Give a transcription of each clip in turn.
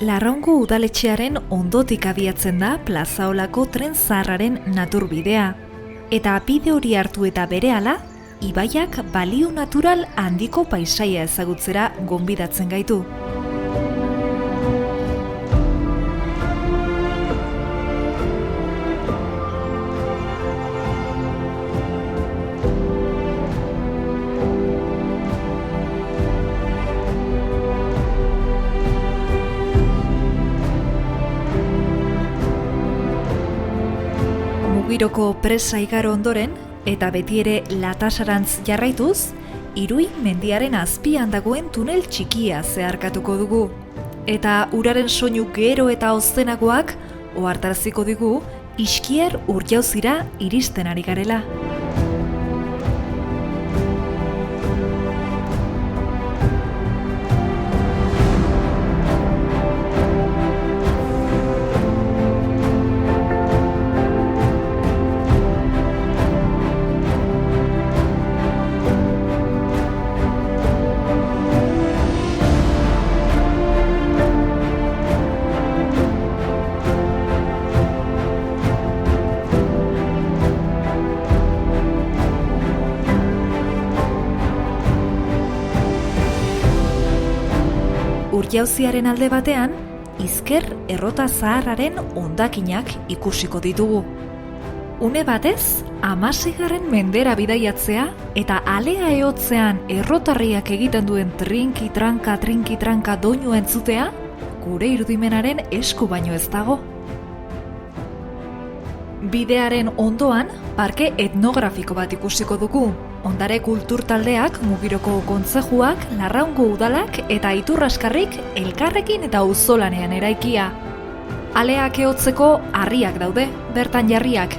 Larraungo udaletxearen ondotik abiatzen da Plazaolako tren zaharraren naturbidea. Eta bide hori hartu eta berehala, ibaiak balio natural handiko paisaia ezagutzera gonbidatzen gaitu. Mugiroko presa igaro ondoren, eta beti ere Latasarantz jarraituz, Irui mendiaren azpian dagoen tunel txikia zeharkatuko dugu. Eta uraren soinu gero eta ozenagoak ohartaraziko digu Iskier Urjauzira iristen ari garela. Urjauziaren alde batean, Izker Errota Zaharraren hondakinak ikusiko ditugu. Une batez, 16. mendera bidaiatzea eta alea ehotzean errotarriak egiten duen trinki-tranka doinua entzutea, gure irudimenaren esku baino ez dago. Bidearen ondoan, parke etnografiko bat ikusiko dugu. Ondare kultur taldeak, Mugiroko kontzejuak, Larraungo udalak eta Iturraskarrik elkarrekin eta auzolanean eraikia. Aleak ehotzeko harriak daude, bertan jarriak.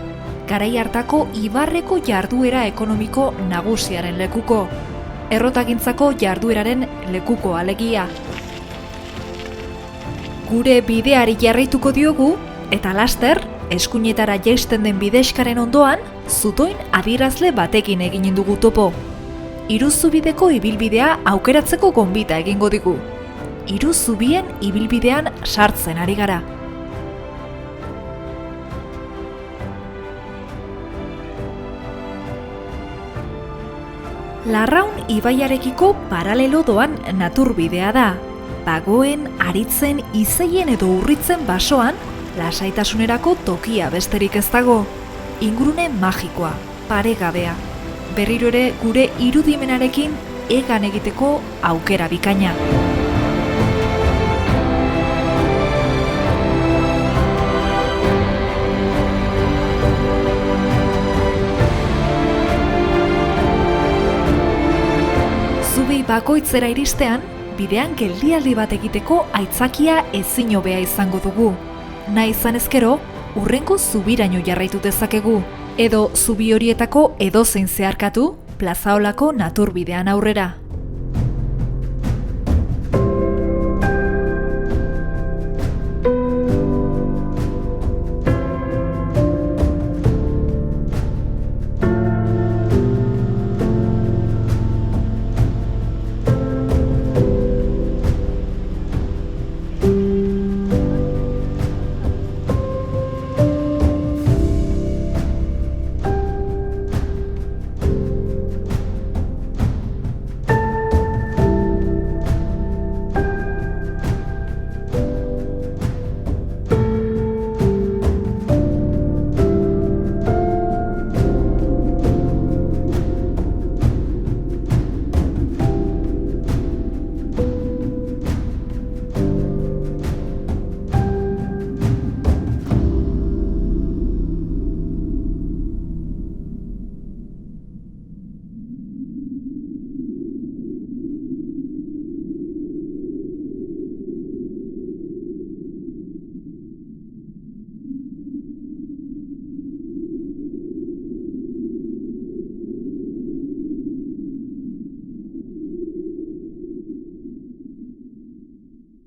Garai hartako ibarreko jarduera ekonomiko nagusiaren lekuko. Errotagintzako jardueraren lekuko alegia. Gure bideari jarraituko diogu, eta laster, eskuinetara jaisten den bidexkaren ondoan, zutoin adierazle batekin egin dugu topo. Iruzubideko ibilbidea aukeratzeko gonbita egingo digu. Iruzubien ibilbidean sartzen ari gara. Larraun ibaiarekiko paralelo doan naturbidea da. Bagoen, aritzen, izeien edo urritzen basoan, lasaitasunerako tokia besterik ez dago. Ingurune magikoa, paregabea. Berriro ere gure irudimenarekin egan egiteko aukera bikaina. Zubi bakoitzera iristean, bidean geldialdi bat egiteko aitzakia ezin hobea izango dugu. Nahi izan ezkero, hurrengo zubiraino jarraitu dezakegu, edo zubi horietako edozein zeharkatu Plazaolako naturbidean aurrera.